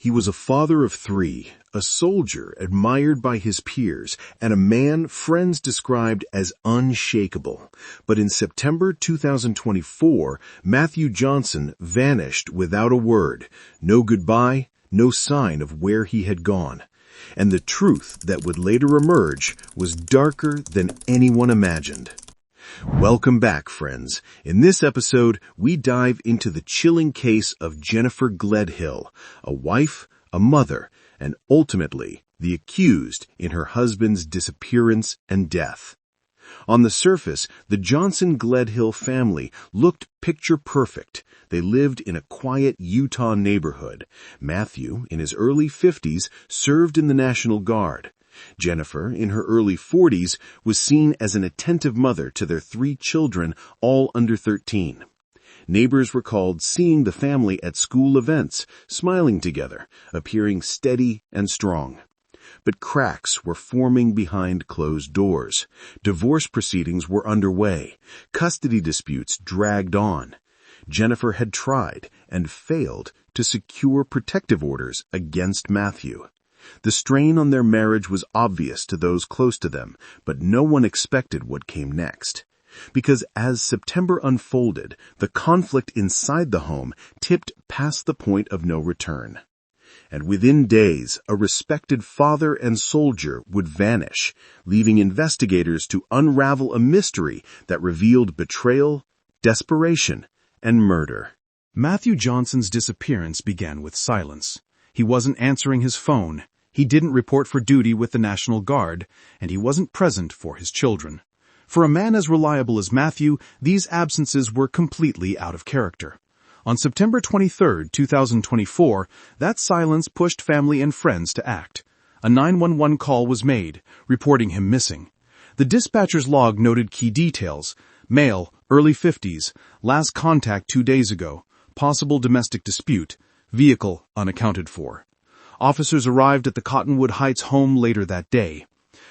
He was a father of three, a soldier admired by his peers, and a man friends described as unshakable. But in September 2024, Matthew Johnson vanished without a word. No goodbye, no sign of where he had gone. And the truth that would later emerge was darker than anyone imagined. Welcome back, friends. In this episode, we dive into the chilling case of Jennifer Gledhill, a wife, a mother, and ultimately the accused in her husband's disappearance and death. On the surface, the Johnson-Gledhill family looked picture perfect. They lived in a quiet Utah neighborhood. Matthew, in his early 50s, served in the National Guard. Jennifer, in her early 40s, was seen as an attentive mother to their three children, all under 13. Neighbors recalled seeing the family at school events, smiling together, appearing steady and strong. But cracks were forming behind closed doors. Divorce proceedings were underway. Custody disputes dragged on. Jennifer had tried and failed to secure protective orders against Matthew. The strain on their marriage was obvious to those close to them, but no one expected what came next. Because as September unfolded, the conflict inside the home tipped past the point of no return. And within days, a respected father and soldier would vanish, leaving investigators to unravel a mystery that revealed betrayal, desperation, and murder. Matthew Johnson's disappearance began with silence. He wasn't answering his phone. He didn't report for duty with the National Guard, and he wasn't present for his children. For a man as reliable as Matthew, these absences were completely out of character. On September 23, 2024, that silence pushed family and friends to act. A 911 call was made, reporting him missing. The dispatcher's log noted key details: male, early 50s, last contact 2 days ago, possible domestic dispute, vehicle unaccounted for. Officers arrived at the Cottonwood Heights home later that day.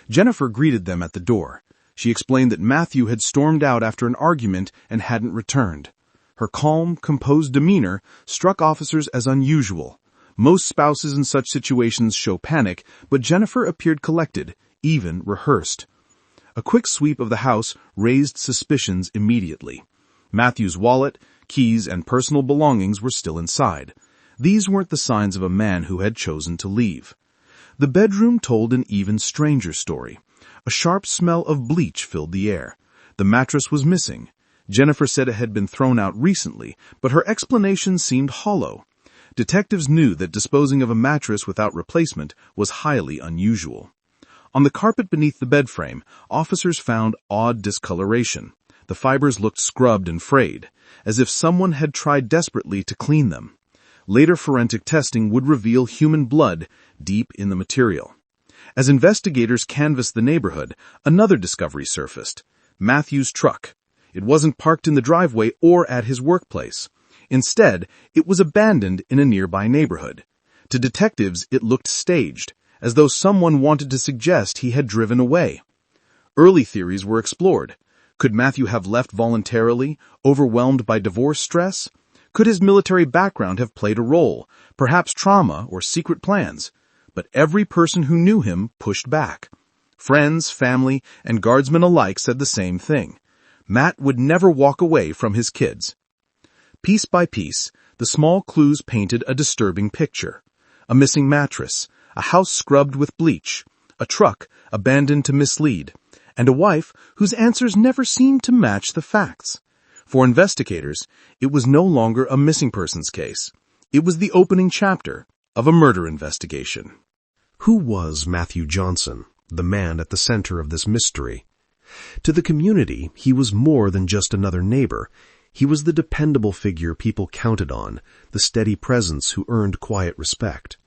Jennifer greeted them at the door. She explained that Matthew had stormed out after an argument and hadn't returned. Her calm, composed demeanor struck officers as unusual. Most spouses in such situations show panic, but Jennifer appeared collected, even rehearsed. A quick sweep of the house raised suspicions immediately. Matthew's wallet, keys, and personal belongings were still inside. These weren't the signs of a man who had chosen to leave. The bedroom told an even stranger story. A sharp smell of bleach filled the air. The mattress was missing. Jennifer said it had been thrown out recently, but her explanation seemed hollow. Detectives knew that disposing of a mattress without replacement was highly unusual. On the carpet beneath the bed frame, officers found odd discoloration. The fibers looked scrubbed and frayed, as if someone had tried desperately to clean them. Later forensic testing would reveal human blood deep in the material. As investigators canvassed the neighborhood, another discovery surfaced: Matthew's truck. It wasn't parked in the driveway or at his workplace. Instead, it was abandoned in a nearby neighborhood. To detectives, it looked staged, as though someone wanted to suggest he had driven away. Early theories were explored. Could Matthew have left voluntarily, overwhelmed by divorce stress? Could his military background have played a role, perhaps trauma or secret plans? But every person who knew him pushed back. Friends, family, and guardsmen alike said the same thing. Matt would never walk away from his kids. Piece by piece, the small clues painted a disturbing picture. A missing mattress, a house scrubbed with bleach, a truck abandoned to mislead, and a wife whose answers never seemed to match the facts. For investigators, it was no longer a missing persons case. It was the opening chapter of a murder investigation. Who was Matthew Johnson, the man at the center of this mystery? To the community, he was more than just another neighbor. He was the dependable figure people counted on, the steady presence who earned quiet respect.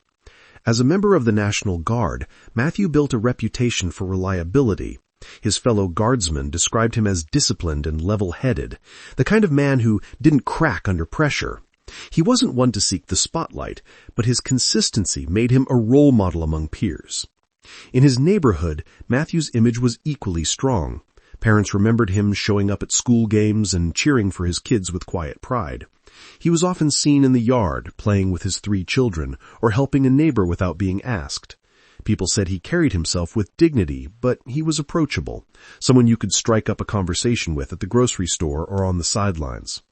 As a member of the National Guard, Matthew built a reputation for reliability. His fellow guardsmen described him as disciplined and level-headed, the kind of man who didn't crack under pressure. He wasn't one to seek the spotlight, but his consistency made him a role model among peers. In his neighborhood, Matthew's image was equally strong. Parents remembered him showing up at school games and cheering for his kids with quiet pride. He was often seen in the yard, playing with his 3 children, or helping a neighbor without being asked. People said he carried himself with dignity, but he was approachable, someone you could strike up a conversation with at the grocery store or on the sidelines.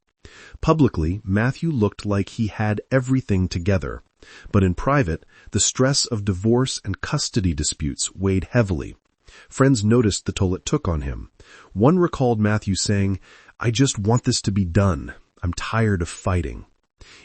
Publicly, Matthew looked like he had everything together, but in private, the stress of divorce and custody disputes weighed heavily. Friends noticed the toll it took on him. One recalled Matthew saying, "I just want this to be done. I'm tired of fighting."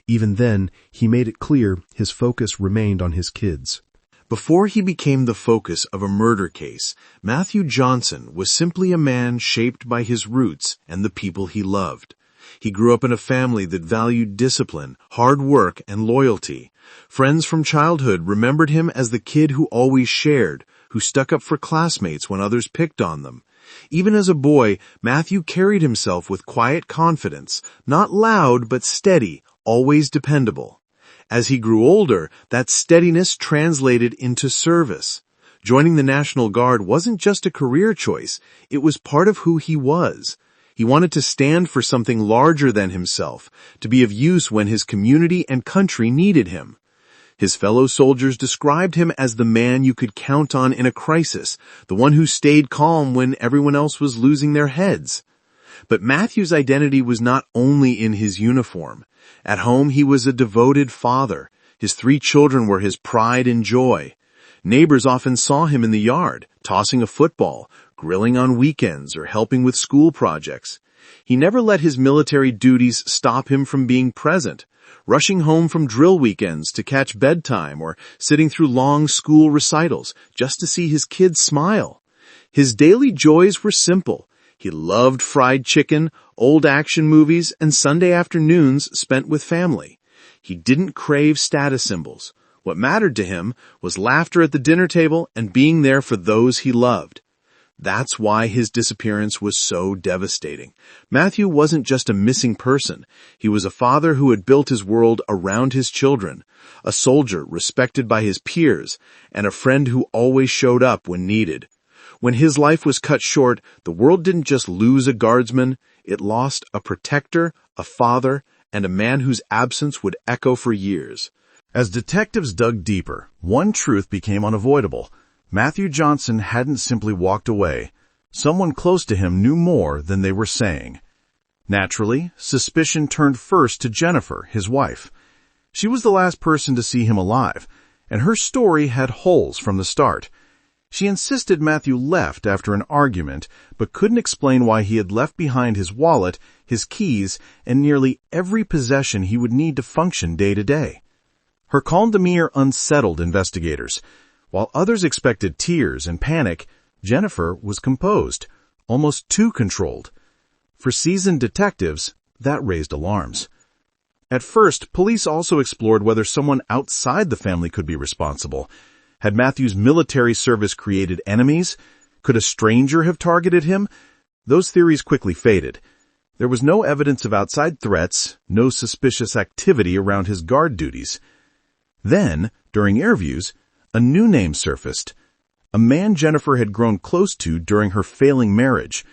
Even then, he made it clear his focus remained on his kids. Before he became the focus of a murder case, Matthew Johnson was simply a man shaped by his roots and the people he loved. He grew up in a family that valued discipline, hard work, and loyalty. Friends from childhood remembered him as the kid who always shared, who stuck up for classmates when others picked on them. Even as a boy, Matthew carried himself with quiet confidence, not loud but steady, always dependable. As he grew older, that steadiness translated into service. Joining the National Guard wasn't just a career choice, it was part of who he was. He wanted to stand for something larger than himself, to be of use when his community and country needed him. His fellow soldiers described him as the man you could count on in a crisis, the one who stayed calm when everyone else was losing their heads. But Matthew's identity was not only in his uniform. At home, he was a devoted father. His 3 children were his pride and joy. Neighbors often saw him in the yard, tossing a football, grilling on weekends, or helping with school projects. He never let his military duties stop him from being present, rushing home from drill weekends to catch bedtime or sitting through long school recitals just to see his kids smile. His daily joys were simple. He loved fried chicken, old action movies, and Sunday afternoons spent with family. He didn't crave status symbols. What mattered to him was laughter at the dinner table and being there for those he loved. That's why his disappearance was so devastating. Matthew wasn't just a missing person. He was a father who had built his world around his children, a soldier respected by his peers, and a friend who always showed up when needed. When his life was cut short, the world didn't just lose a guardsman, it lost a protector, a father, and a man whose absence would echo for years. As detectives dug deeper, one truth became unavoidable. Matthew Johnson hadn't simply walked away. Someone close to him knew more than they were saying. Naturally, suspicion turned first to Jennifer, his wife. She was the last person to see him alive, and her story had holes from the start. She insisted Matthew left after an argument, but couldn't explain why he had left behind his wallet, his keys, and nearly every possession he would need to function day to day. Her calm demeanor unsettled investigators. While others expected tears and panic, Jennifer was composed, almost too controlled. For seasoned detectives, that raised alarms. At first, police also explored whether someone outside the family could be responsible. Had Matthew's military service created enemies? Could a stranger have targeted him? Those theories quickly faded. There was no evidence of outside threats, no suspicious activity around his guard duties. Then, during interviews, a new name surfaced. A man Jennifer had grown close to during her failing marriage.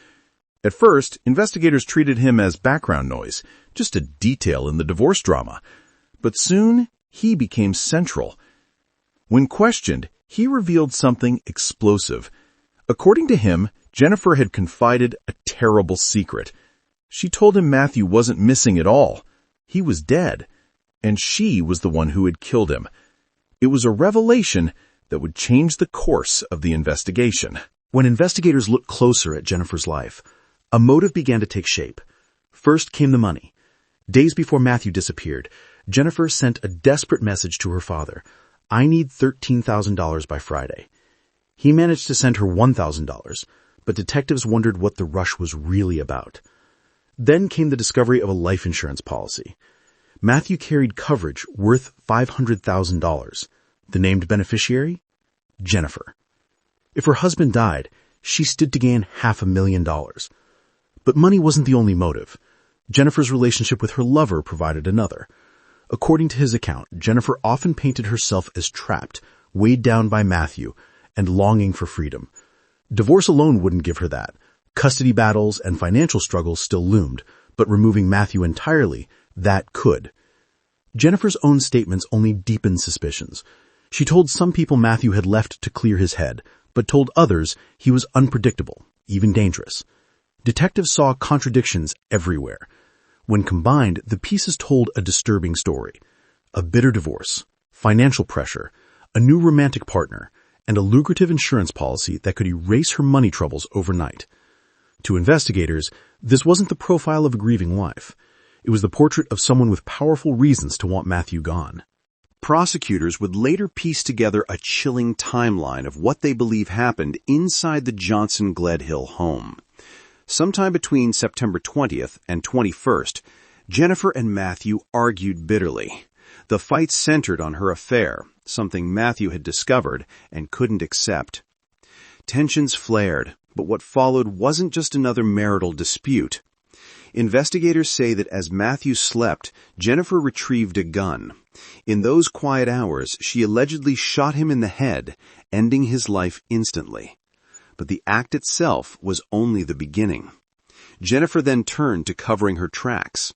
At first, investigators treated him as background noise, just a detail in the divorce drama. But soon, he became central. When questioned, he revealed something explosive. According to him, Jennifer had confided a terrible secret. She told him Matthew wasn't missing at all. He was dead, and she was the one who had killed him. It was a revelation that would change the course of the investigation. When investigators looked closer at Jennifer's life, a motive began to take shape. First came the money. Days before Matthew disappeared, Jennifer sent a desperate message to her father. "I need $13,000 by Friday." He managed to send her $1,000, but detectives wondered what the rush was really about. Then came the discovery of a life insurance policy. Matthew carried coverage worth $500,000. The named beneficiary? Jennifer. If her husband died, she stood to gain $500,000. But money wasn't the only motive. Jennifer's relationship with her lover provided another. According to his account, Jennifer often painted herself as trapped, weighed down by Matthew, and longing for freedom. Divorce alone wouldn't give her that. Custody battles and financial struggles still loomed, but removing Matthew entirely, that could. Jennifer's own statements only deepened suspicions. She told some people Matthew had left to clear his head, but told others he was unpredictable, even dangerous. Detectives saw contradictions everywhere. When combined, the pieces told a disturbing story. A bitter divorce, financial pressure, a new romantic partner, and a lucrative insurance policy that could erase her money troubles overnight. To investigators, this wasn't the profile of a grieving wife. It was the portrait of someone with powerful reasons to want Matthew gone. Prosecutors would later piece together a chilling timeline of what they believe happened inside the Johnson-Gledhill home. Sometime between September 20th and 21st, Jennifer and Matthew argued bitterly. The fight centered on her affair, something Matthew had discovered and couldn't accept. Tensions flared, but what followed wasn't just another marital dispute. Investigators say that as Matthew slept, Jennifer retrieved a gun. In those quiet hours, she allegedly shot him in the head, ending his life instantly. But the act itself was only the beginning. Jennifer then turned to covering her tracks.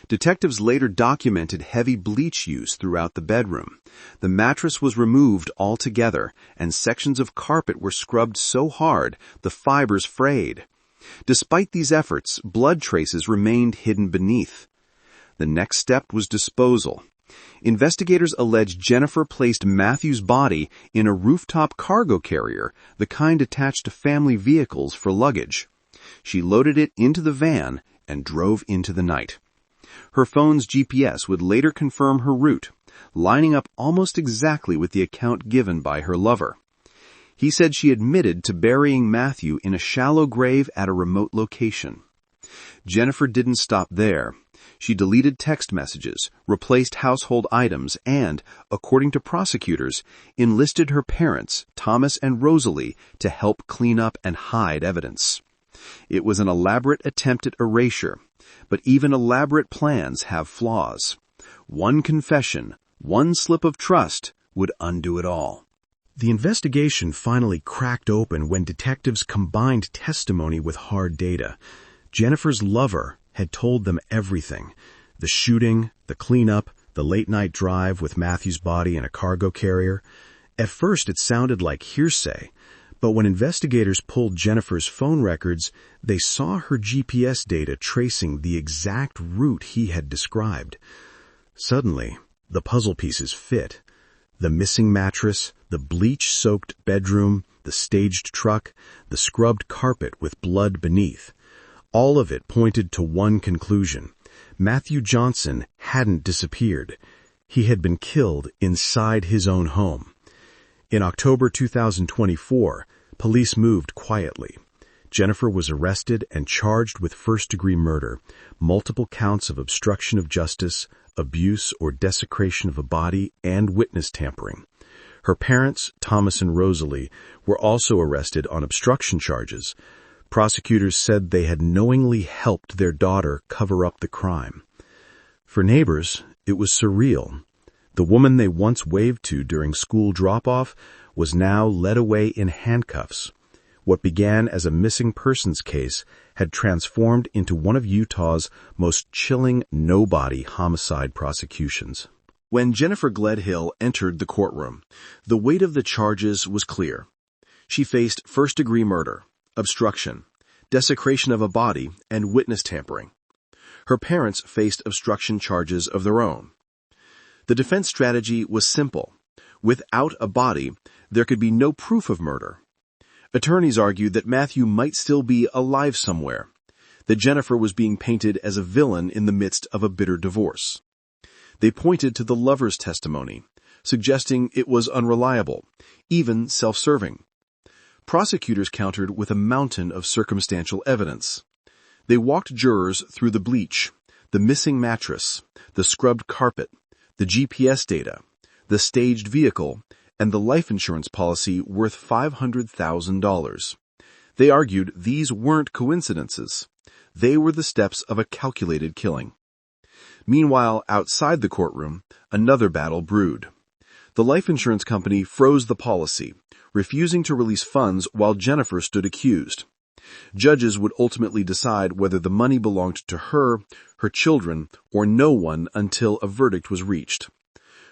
Detectives later documented heavy bleach use throughout the bedroom. The mattress was removed altogether, and sections of carpet were scrubbed so hard the fibers frayed. Despite these efforts, blood traces remained hidden beneath. The next step was disposal. Investigators allege Jennifer placed Matthew's body in a rooftop cargo carrier, the kind attached to family vehicles for luggage. She loaded it into the van and drove into the night. Her phone's GPS would later confirm her route, lining up almost exactly with the account given by her lover. He said she admitted to burying Matthew in a shallow grave at a remote location. Jennifer didn't stop there. She deleted text messages, replaced household items, and, according to prosecutors, enlisted her parents, Thomas and Rosalie, to help clean up and hide evidence. It was an elaborate attempt at erasure, but even elaborate plans have flaws. One confession, one slip of trust, would undo it all. The investigation finally cracked open when detectives combined testimony with hard data. Jennifer's lover had told them everything. The shooting, the cleanup, the late-night drive with Matthew's body in a cargo carrier. At first it sounded like hearsay, but when investigators pulled Jennifer's phone records, they saw her GPS data tracing the exact route he had described. Suddenly, the puzzle pieces fit. The missing mattress, the bleach-soaked bedroom, the staged truck, the scrubbed carpet with blood beneath. All of it pointed to one conclusion. Matthew Johnson hadn't disappeared. He had been killed inside his own home. In October 2024, police moved quietly. Jennifer was arrested and charged with first-degree murder, multiple counts of obstruction of justice, abuse or desecration of a body, and witness tampering. Her parents, Thomas and Rosalie, were also arrested on obstruction charges. Prosecutors said they had knowingly helped their daughter cover up the crime. For neighbors, it was surreal. The woman they once waved to during school drop-off was now led away in handcuffs. What began as a missing persons case had transformed into one of Utah's most chilling no-body homicide prosecutions. When Jennifer Gledhill entered the courtroom, the weight of the charges was clear. She faced first-degree murder, obstruction, desecration of a body, and witness tampering. Her parents faced obstruction charges of their own. The defense strategy was simple. Without a body, there could be no proof of murder. Attorneys argued that Matthew might still be alive somewhere, that Jennifer was being painted as a villain in the midst of a bitter divorce. They pointed to the lover's testimony, suggesting it was unreliable, even self-serving. Prosecutors countered with a mountain of circumstantial evidence. They walked jurors through the bleach, the missing mattress, the scrubbed carpet, the GPS data, the staged vehicle, and the life insurance policy worth $500,000. They argued these weren't coincidences. They were the steps of a calculated killing. Meanwhile, outside the courtroom, another battle brewed. The life insurance company froze the policy, refusing to release funds while Jennifer stood accused. Judges would ultimately decide whether the money belonged to her, her children, or no one until a verdict was reached.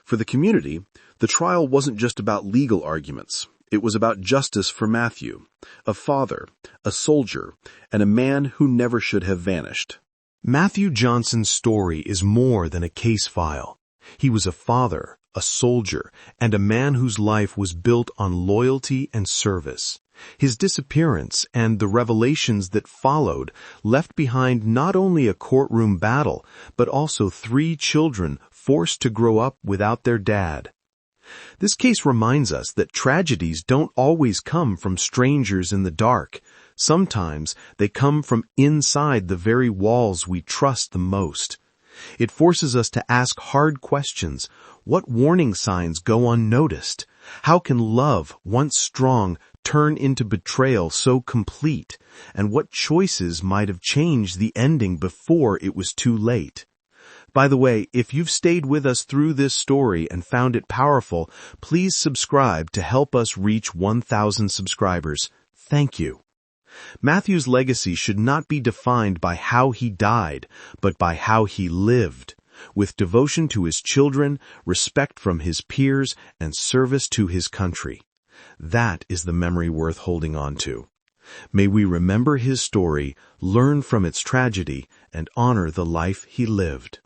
For the community, the trial wasn't just about legal arguments. It was about justice for Matthew, a father, a soldier, and a man who never should have vanished. Matthew Johnson's story is more than a case file. He was a father, a soldier, and a man whose life was built on loyalty and service. His disappearance and the revelations that followed left behind not only a courtroom battle, but also 3 children forced to grow up without their dad. This case reminds us that tragedies don't always come from strangers in the dark. Sometimes they come from inside the very walls we trust the most. It forces us to ask hard questions. What warning signs go unnoticed? How can love, once strong, turn into betrayal so complete? And what choices might have changed the ending before it was too late? By the way, if you've stayed with us through this story and found it powerful, please subscribe to help us reach 1,000 subscribers. Thank you. Matthew's legacy should not be defined by how he died, but by how he lived, with devotion to his children, respect from his peers, and service to his country. That is the memory worth holding on to. May we remember his story, learn from its tragedy, and honor the life he lived.